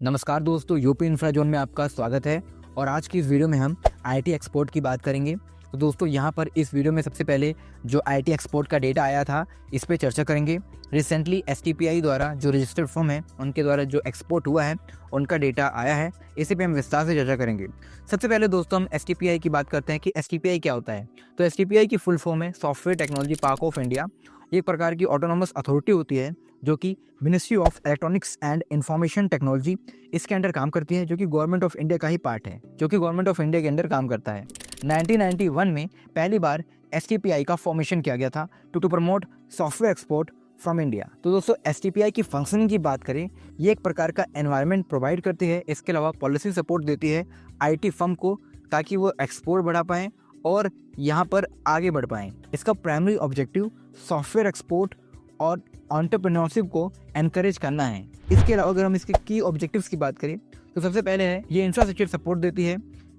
नमस्कार दोस्तों, UP infra zone में आपका स्वागत है। और आज की इस वीडियो में हम आईटी एक्सपोर्ट की बात करेंगे। तो दोस्तों यहाँ पर इस वीडियो में सबसे पहले जो आईटी एक्सपोर्ट का डेटा आया था इस पे चर्चा करेंगे। रिसेंटली एसटीपीआई द्वारा जो रजिस्टर्ड फर्म है उनके द्वारा जो एक्सपोर्ट हुआ है उनका डेटा आया है, इसी पे हम विस्तार से चर्चा करेंगे। सबसे पहले दोस्तों हम एसटीपीआई की बात करते हैं कि एसटीपीआई क्या होता है। तो एसटीपीआई की फुल फॉर्म है software technology park of India. एक प्रकार की ऑटोनोमस अथॉरिटी होती है जो कि ministry of electronics and information technology इसके अंडर काम करती है, जो कि गवर्नमेंट ऑफ इंडिया का ही पार्ट है, जो कि गवर्नमेंट ऑफ इंडिया के अंदर काम करता है। 1991 में पहली बार एसटीपीआई का फॉर्मेशन किया गया था to promote software export from India. तो दोस्तों एसटीपीआई की फंक्शनिंग की बात करें, ये एक प्रकार का एनवायरनमेंट प्रोवाइड करती है। इसके अलावा पॉलिसी सपोर्ट देती है आईटी फर्म को ताकि वो एक्सपोर्ट बढ़ा पाएँ और यहाँ पर आगे बढ़ पाएँ। इसका प्राइमरी ऑब्जेक्टिव सॉफ्टवेयर एक्सपोर्ट और एंटरप्रेन्योरशिप को एनकरेज करना है। इसके अलावा अगर हम इसके की ऑब्जेक्टिव्स की बात करें तो सबसे पहले है ये इंफ्रास्ट्रक्चर सपोर्ट देती है।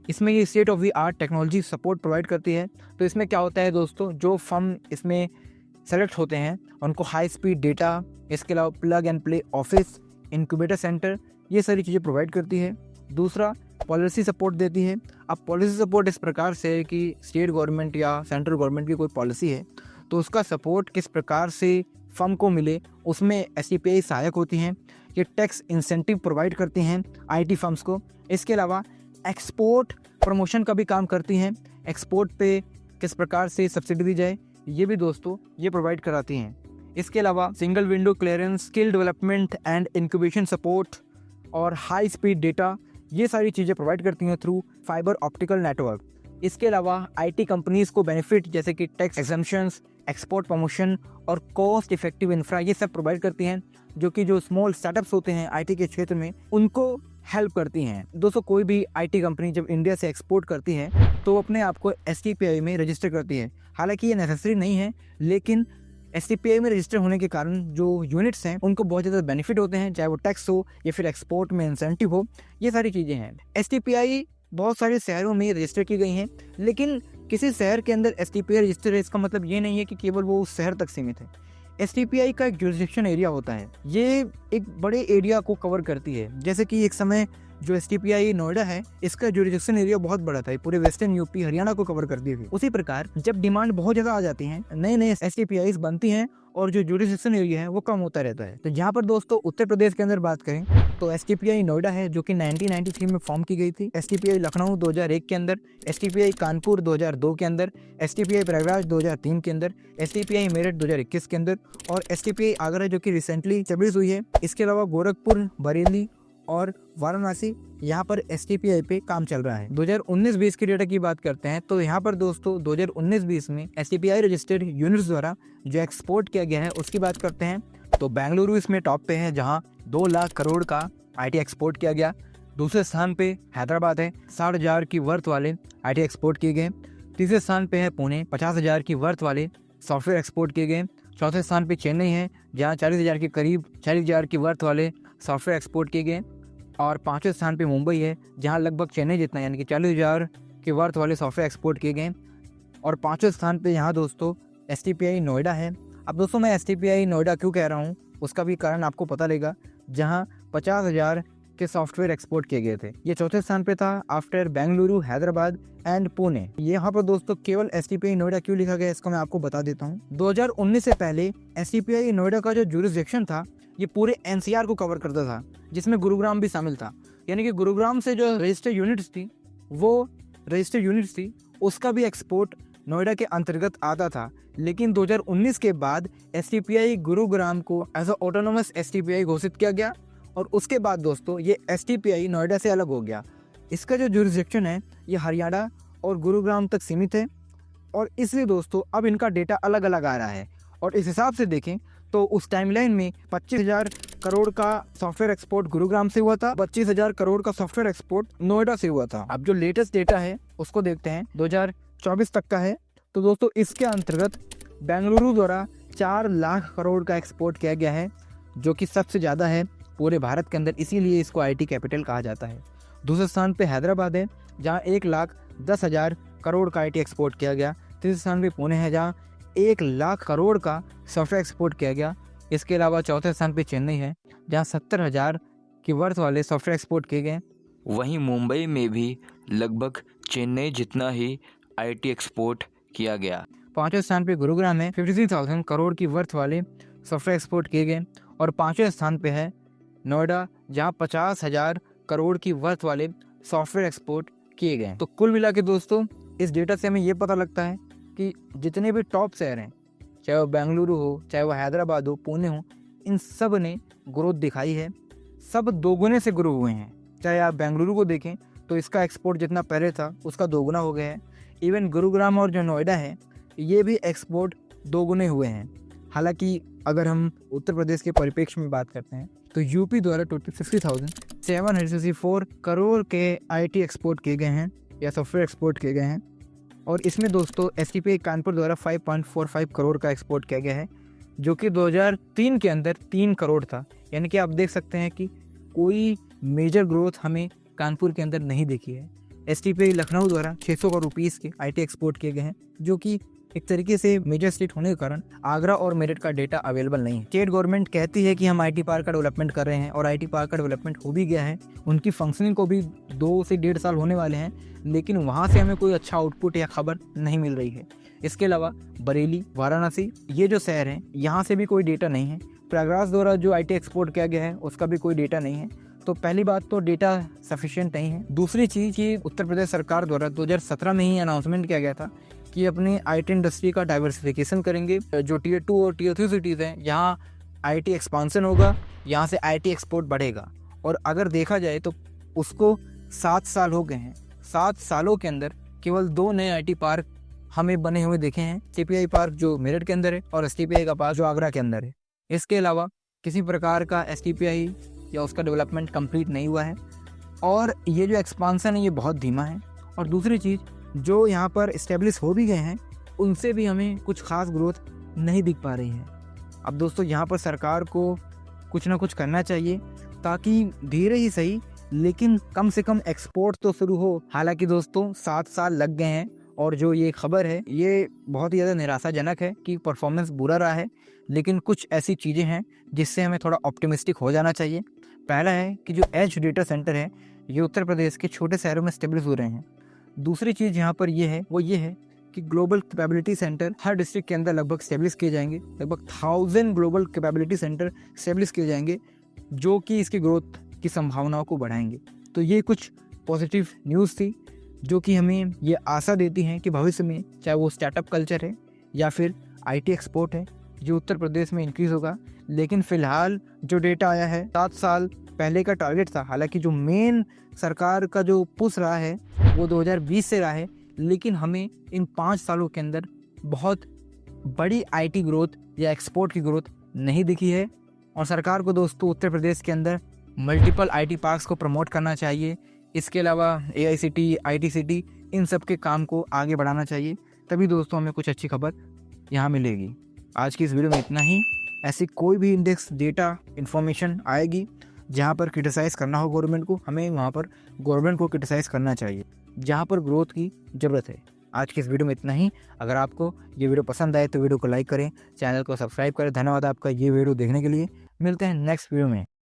इसमें ये state of the art technology support provide करती है। तो इसमें क्या होता है दोस्तों, जो फर्म इसमें सेलेक्ट होते हैं उनको हाई स्पीड डेटा, इसके अलावा plug and play office, incubator centre, ये सारी चीज़ें प्रोवाइड करती है। दूसरा पॉलिसी सपोर्ट देती है। अब पॉलिसी सपोर्ट इस प्रकार से है कि स्टेट गवर्नमेंट या सेंट्रल गवर्नमेंट की कोई पॉलिसी है तो उसका सपोर्ट किस प्रकार से फर्म को मिले, उसमें एसटीपीआई सहायक होती हैं। ये टैक्स इंसेंटिव प्रोवाइड करती हैं आईटी फर्म्स को। इसके अलावा एक्सपोर्ट प्रमोशन का भी काम करती हैं। एक्सपोर्ट पे किस प्रकार से सब्सिडी दी जाए ये भी दोस्तों ये प्रोवाइड कराती हैं। इसके अलावा single window clearance, skill development and incubation support और हाई स्पीड डेटा, ये सारी चीज़ें प्रोवाइड करती हैं थ्रू फाइबर ऑप्टिकल नेटवर्क। इसके अलावा आईटी कंपनीज़ को बेनिफिट जैसे कि टैक्स एग्जम्पशंस, एक्सपोर्ट प्रमोशन और कॉस्ट इफेक्टिव इंफ्रा, ये सब प्रोवाइड करती हैं, जो कि जो स्मॉल स्टार्टअप्स होते हैं आईटी के क्षेत्र में उनको हेल्प करती हैं। दोस्तों कोई भी आईटी कंपनी जब इंडिया से एक्सपोर्ट करती है तो अपने आप को एसटीपीआई में रजिस्टर करती है। हालांकि ये नेसेसरी नहीं है, लेकिन एसटीपीआई में रजिस्टर होने के कारण जो यूनिट्स हैं उनको बहुत ज़्यादा बेनिफिट होते हैं, चाहे वो टैक्स हो या फिर एक्सपोर्ट में इंसेंटिव हो, ये सारी चीज़ें हैं। एसटीपीआई बहुत सारे शहरों में रजिस्टर की गई हैं, लेकिन किसी शहर के अंदर एसटीपीआई रजिस्टर है इसका मतलब ये नहीं है कि केवल वो उस शहर तक सीमित है। एसटीपीआई का एक जुरिसडिक्शन एरिया होता है, ये एक बड़े एरिया को कवर करती है। जैसे कि एक समय जो एसटीपीआई नोएडा है इसका जुरिसडिक्शन एरिया बहुत बड़ा था, पूरे वेस्टर्न यूपी हरियाणा को कवर करती थी। उसी प्रकार जब डिमांड बहुत ज़्यादा आ जाती है, नए नए एसटीपीआई बनती हैं और जो जुरिसडिक्शन एरिया है वो कम होता रहता है। तो यहाँ पर दोस्तों उत्तर प्रदेश के अंदर बात करें तो एसटीपीआई नोएडा है जो कि 1993 में फॉर्म की गई थी। एसटीपीआई लखनऊ 2001 के अंदर, एसटीपीआई कानपुर 2002 के अंदर, एसटीपीआई प्रयागराज 2003 के अंदर, एसटीपीआई मेरठ 2021 के अंदर और एसटीपीआई आगरा जो कि रिसेंटली एस्टैब्लिश हुई है। इसके अलावा गोरखपुर, बरेली और वाराणसी, यहाँ पर एसटीपीआई पे काम चल रहा है। 2019-20 के डेटा की बात करते हैं तो यहाँ पर दोस्तों 2019-20 में एसटीपीआई रजिस्टर्ड यूनिट्स द्वारा जो एक्सपोर्ट किया गया है उसकी बात करते हैं तो बेंगलुरु इसमें टॉप पे है जहाँ 2 लाख करोड़ का आईटी एक्सपोर्ट किया गया। दूसरे स्थान पे हैदराबाद है, 60,000 की वर्थ वाले आईटी एक्सपोर्ट किए गए। तीसरे स्थान पे है पुणे, 50,000 की वर्थ वाले सॉफ्टवेयर एक्सपोर्ट किए गए। चौथे स्थान पे चेन्नई है जहाँ 40,000 के करीब 40,000 की वर्थ वाले सॉफ्टवेयर एक्सपोर्ट किए गए। और पाँचवें स्थान पे मुंबई है जहाँ लगभग चेन्नई जितना यानी कि 40,000 के वर्थ वाले सॉफ्टवेयर एक्सपोर्ट किए गए। और पाँचवें स्थान पे यहाँ दोस्तों एसटीपीआई नोएडा है। अब दोस्तों मैं एसटीपीआई नोएडा क्यों कह रहा हूँ उसका भी कारण आपको पता लगेगा, जहाँ 50,000 के सॉफ्टवेयर एक्सपोर्ट किए गए थे। ये चौथे स्थान पे था आफ्टर बेंगलुरु, हैदराबाद एंड पुणे। यहाँ पर दोस्तों केवल एसटीपीआई नोएडा क्यों लिखा गया इसको मैं आपको बता देता हूँ। 2019 से पहले एसटीपीआई नोएडा का जो जुरिसडिक्शन था ये पूरे एनसीआर को कवर करता था, जिसमें गुरुग्राम भी शामिल था। यानी कि गुरुग्राम से जो रजिस्टर्ड यूनिट्स थी उसका भी एक्सपोर्ट नोएडा के अंतर्गत आता था। लेकिन 2019 के बाद एसटीपीआई गुरुग्राम को एज अ ऑटोनोमस एसटीपीआई घोषित किया गया और उसके बाद दोस्तों ये एसटीपीआई नोएडा से अलग हो गया। इसका जो जुरिसडिक्शन है ये हरियाणा और गुरुग्राम तक सीमित है और इसलिए दोस्तों अब इनका डेटा अलग अलग आ रहा है। और इस हिसाब से देखें तो उस टाइमलाइन में 25,000 करोड़ का सॉफ्टवेयर एक्सपोर्ट गुरुग्राम से हुआ था, 25,000 करोड़ का सॉफ्टवेयर एक्सपोर्ट नोएडा से हुआ था। अब जो लेटेस्ट डेटा है उसको देखते हैं, 2024 तक का है। तो दोस्तों इसके अंतर्गत बेंगलुरु द्वारा 4 लाख करोड़ का एक्सपोर्ट किया गया है, जो कि सबसे ज़्यादा है पूरे भारत के अंदर, इसीलिए इसको आईटी कैपिटल कहा जाता है। दूसरे स्थान पे हैदराबाद है जहाँ 1,10,000 करोड़ का आईटी एक्सपोर्ट किया गया। तीसरे स्थान पे पुणे है जहाँ 1 लाख करोड़ का सॉफ्टवेयर एक्सपोर्ट किया गया। इसके अलावा चौथे स्थान पे चेन्नई है जहाँ 70,000 की वर्थ वाले सॉफ्टवेयर एक्सपोर्ट किए गए। वहीं मुंबई में भी लगभग चेन्नई जितना ही आईटी एक्सपोर्ट किया गया। 5वें स्थान पे गुरुग्राम में 53,000 करोड़ की वर्थ वाले सॉफ्टवेयर एक्सपोर्ट किए गए। और 5वें स्थान पे है नोएडा, जहां 50,000 करोड़ की वर्थ वाले सॉफ्टवेयर एक्सपोर्ट किए गए। तो कुल मिला के दोस्तों इस डेटा से हमें ये पता लगता है कि जितने भी टॉप शहर हैं, चाहे वो बेंगलुरु हो, चाहे वो हैदराबाद हो, पुणे हो, इन सब ने ग्रोथ दिखाई है। सब दोगुने से ग्रो हुए हैं। चाहे आप बेंगलुरु को देखें तो इसका एक्सपोर्ट जितना पहले था उसका दोगुना हो गया है। इवन गुरुग्राम और जो नोएडा है ये भी एक्सपोर्ट दोगुने हुए हैं। हालांकि अगर हम उत्तर प्रदेश के परिप्रेक्ष्य में बात करते हैं तो यूपी द्वारा टोटल 60,764 करोड़ के आईटी एक्सपोर्ट किए गए हैं या सॉफ्टवेयर एक्सपोर्ट किए गए हैं। और इसमें दोस्तों एसटीपीआई कानपुर द्वारा 5.45 करोड़ का एक्सपोर्ट किया गया है, जो कि 2003 के अंदर 3 करोड़ था। यानी कि आप देख सकते हैं कि कोई मेजर ग्रोथ हमें कानपुर के अंदर नहीं देखी है। एसटीपीआई लखनऊ द्वारा 600 करोड़ रुपीस के आईटी एक्सपोर्ट किए गए हैं, जो कि एक तरीके से मेजर स्टेट होने के कारण आगरा और मेरठ का डेटा अवेलेबल नहीं है। स्टेट गवर्नमेंट कहती है कि हम आईटी पार्क का डेवलपमेंट कर रहे हैं और आईटी पार्क का डेवलपमेंट हो भी गया है। उनकी फंक्शनिंग को भी 2 से 1.5 साल होने वाले हैं, लेकिन वहाँ से हमें कोई अच्छा आउटपुट या खबर नहीं मिल रही है। इसके अलावा बरेली, वाराणसी, ये जो शहर हैं यहाँ से भी कोई डेटा नहीं है। प्रयागराज द्वारा जो आईटी एक्सपोर्ट किया गया है उसका भी कोई डेटा नहीं है। तो पहली बात तो डेटा सफिशिएंट नहीं है। दूसरी चीज़ कि उत्तर प्रदेश सरकार द्वारा 2017 में ही अनाउंसमेंट किया गया था कि अपनी आईटी इंडस्ट्री का डाइवर्सिफिकेशन करेंगे। जो टियर 2 और टियर 3 सिटीज़ हैं यहाँ आईटी एक्सपांसन होगा, यहाँ से आईटी एक्सपोर्ट बढ़ेगा। और अगर देखा जाए तो उसको 7 साल हो गए हैं। 7 सालों के अंदर केवल 2 नए आईटी पार्क हमें बने हुए देखे हैं। एसटीपीआई पार्क जो मेरठ के अंदर है और एसटीपीआई का पार्क जो आगरा के अंदर है। इसके अलावा किसी प्रकार का एसटीपीआई या उसका डेवलपमेंट कंप्लीट नहीं हुआ है और ये जो एक्सपांसन है ये बहुत धीमा है। और दूसरी चीज़, जो यहाँ पर इस्टेब्लिश हो भी गए हैं उनसे भी हमें कुछ खास ग्रोथ नहीं दिख पा रही है। अब दोस्तों यहाँ पर सरकार को कुछ ना कुछ करना चाहिए ताकि धीरे ही सही लेकिन कम से कम एक्सपोर्ट तो शुरू हो। हालांकि दोस्तों 7 साल लग गए हैं और जो ये खबर है ये बहुत ही ज़्यादा निराशाजनक है कि परफॉर्मेंस बुरा रहा है, लेकिन कुछ ऐसी चीज़ें हैं जिससे हमें थोड़ा ऑप्टिमिस्टिक हो जाना चाहिए। पहला है कि जो एज डेटा सेंटर है ये उत्तर प्रदेश के छोटे शहरों में स्टेब्लिश हो रहे हैं। दूसरी चीज़ यहाँ पर ये है वो ये है कि ग्लोबल कैपेबिलिटी सेंटर हर डिस्ट्रिक्ट के अंदर लगभग स्टेब्लिश किए जाएंगे। लगभग 1000 ग्लोबल कैपेबिलिटी सेंटर स्टेब्लिश किए जाएंगे जो कि इसकी ग्रोथ की संभावनाओं को बढ़ाएंगे। तो ये कुछ पॉजिटिव न्यूज़ थी जो कि हमें ये आशा देती हैं कि भविष्य में चाहे वो स्टार्टअप कल्चर है या फिर आईटी एक्सपोर्ट है जो उत्तर प्रदेश में इंक्रीज़ होगा। लेकिन फ़िलहाल जो डेटा आया है 7 साल पहले का टारगेट था। हालांकि जो मेन सरकार का जो पुश रहा है वो 2020 से रहा है, लेकिन हमें इन 5 सालों के अंदर बहुत बड़ी आईटी ग्रोथ या एक्सपोर्ट की ग्रोथ नहीं दिखी है। और सरकार को दोस्तों उत्तर प्रदेश के अंदर मल्टीपल आईटी पार्क्स को प्रमोट करना चाहिए। इसके अलावा एआईसीटी, आईटीसीटी, इन सब के काम को आगे बढ़ाना चाहिए। तभी दोस्तों हमें कुछ अच्छी खबर यहाँ मिलेगी। आज की इस वीडियो में इतना ही। ऐसी कोई भी इंडेक्स, डेटा, इन्फॉर्मेशन आएगी जहाँ पर क्रिटिसाइज़ करना हो गवर्नमेंट को, हमें वहाँ पर गवर्नमेंट को क्रिटिसाइज़ करना चाहिए जहाँ पर ग्रोथ की ज़रूरत है। आज की इस वीडियो में इतना ही। अगर आपको ये वीडियो पसंद आए तो वीडियो को लाइक करें, चैनल को सब्सक्राइब करें। धन्यवाद आपका ये वीडियो देखने के लिए। मिलते हैं नेक्स्ट वीडियो में।